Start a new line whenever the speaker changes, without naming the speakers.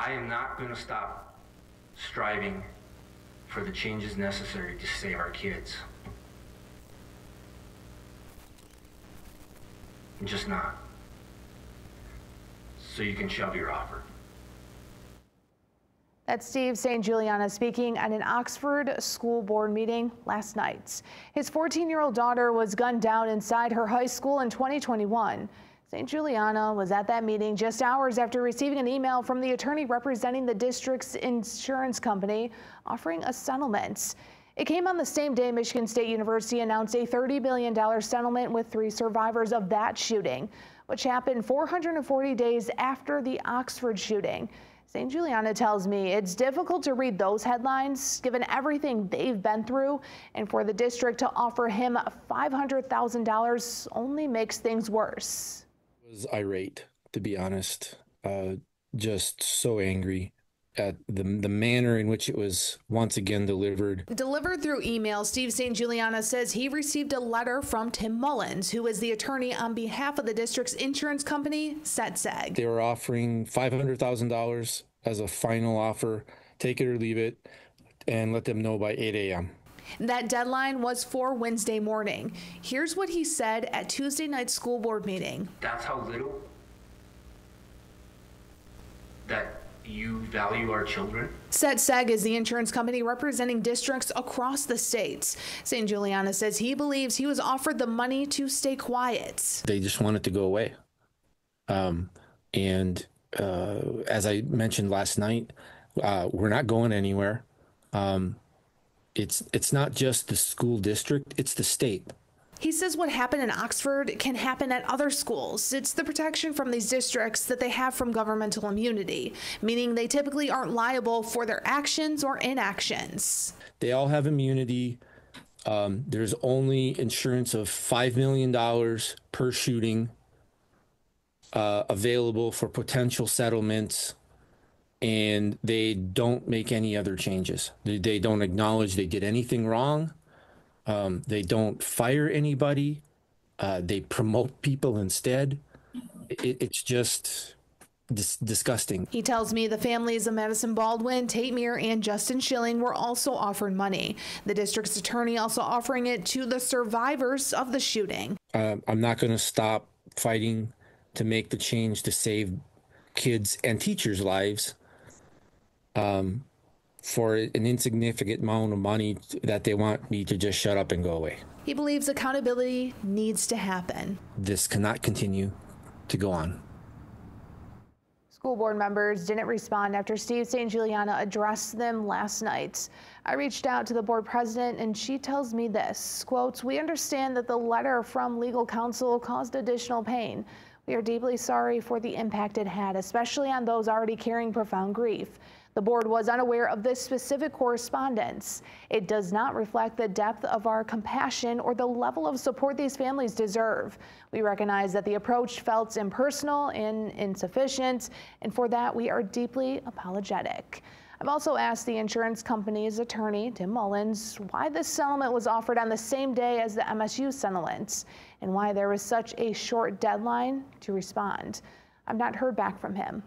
I am not going to stop striving for the changes necessary to save our kids. I'm just not. So you can shove your offer.
That's Steve St. Juliana speaking at an Oxford school board meeting last night. His 14-year-old daughter was gunned down inside her high school in 2021. St. Juliana was at that meeting just hours after receiving an email from the attorney representing the district's insurance company offering a settlement. It came on the same day Michigan State University announced a $30 billion settlement with 3 survivors of that shooting, which happened 440 days after the Oxford shooting. St. Juliana tells me it's difficult to read those headlines given everything they've been through, and for the district to offer him $500,000 only makes things worse.
I was irate, to be honest, just so angry at the manner in which it was once again delivered.
Delivered through email, Steve St. Juliana says he received a letter from Tim Mullins, who is the attorney on behalf of the district's insurance company, SETSEG.
They were offering $500,000 as a final offer, take it or leave it, and let them know by 8 a.m.
That deadline was for Wednesday morning. Here's what he said at Tuesday night's school board meeting.
That's how little that you value our children?
SETSEG is the insurance company representing districts across the states. St. Juliana says he believes he was offered the money to stay quiet.
They just want it to go away. As I mentioned last night, we're not going anywhere. It's not just the school district, it's the state.
He says what happened in Oxford can happen at other schools. It's the protection from these districts that they have from governmental immunity, meaning they typically aren't liable for their actions or inactions.
They all have immunity. There's only insurance of $5 million per shooting available for potential settlements, and they don't make any other changes. They don't acknowledge they did anything wrong. They don't fire anybody. They promote people instead. It's just disgusting.
He tells me the families of Madison Baldwin, Tate Meir, and Justin Schilling were also offered money. The district's attorney also offering it to the survivors of the shooting.
I'm not going to stop fighting to make the change to save kids and teachers' lives for an insignificant amount of money that they want me to just shut up and go away.
He believes accountability needs to happen.
This cannot continue to go on.
School board members didn't respond after Steve St. Juliana addressed them last night. I reached out to the board president and she tells me this, quote, "We understand that the letter from legal counsel caused additional pain. We are deeply sorry for the impact it had, especially on those already carrying profound grief. The board was unaware of this specific correspondence. It does not reflect the depth of our compassion or the level of support these families deserve. We recognize that the approach felt impersonal and insufficient, and for that we are deeply apologetic." I've also asked the insurance company's attorney, Tim Mullins, why this settlement was offered on the same day as the MSU settlement and why there was such a short deadline to respond. I've not heard back from him.